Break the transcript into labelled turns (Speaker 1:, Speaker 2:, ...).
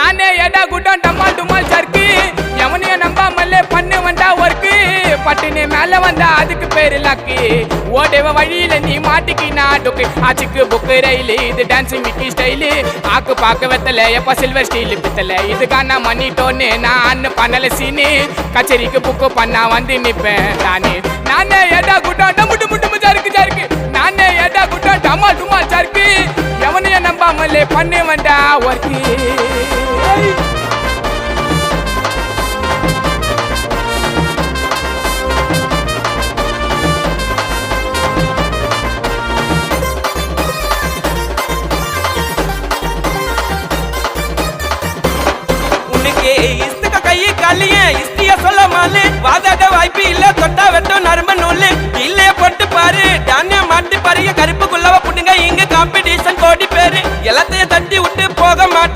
Speaker 1: நானே எடா குட்டம் டம்மால் டுமால் சர்க்கு எவனைய நம்பாமல்லே பண்ணு வந்தா ஒர்க்கு பட்டுனே மேல வந்தா அதுக்கு பேரு லக்கு ஓடவ வழியில நீ மாட்டிக்கினா டுக்கு ஆச்சுக்கு புக்கு ரயிலு இது டான்சிங் மிக்கி ஸ்டைலு ஆக்கு பாக்க வெத்தல எப்ப சில்வர் ஸ்டீல் பித்தல இதுக்கான மணி டோன்னு நான் பண்ணல சீனு கச்சேரிக்கு புக்கு பண்ணா வந்து நிப்பேன் நானே எடா குட்டம் டமுட்டு முட்டு சருக்கு சருக்கு நானே எடா குட்டம் டமால் டுமால் சருக்கு எவனைய நம்பாமல்லே பண்ணு வந்தா ஒர்க்கு
Speaker 2: சொல்ல மாலு வாதாட வாய்ப்பு இல்ல தொட்டா வெட்டும் நரம்பு நூலு இல்லே போட்டு பாரு தானிய மாட்டு பாருங்க கருப்புக்குள்ளவ புடுங்க இங்க காம்படிஷன் கோடி பேரு எல்லாத்தையும் தட்டி விட்டு போக மாட்டேன்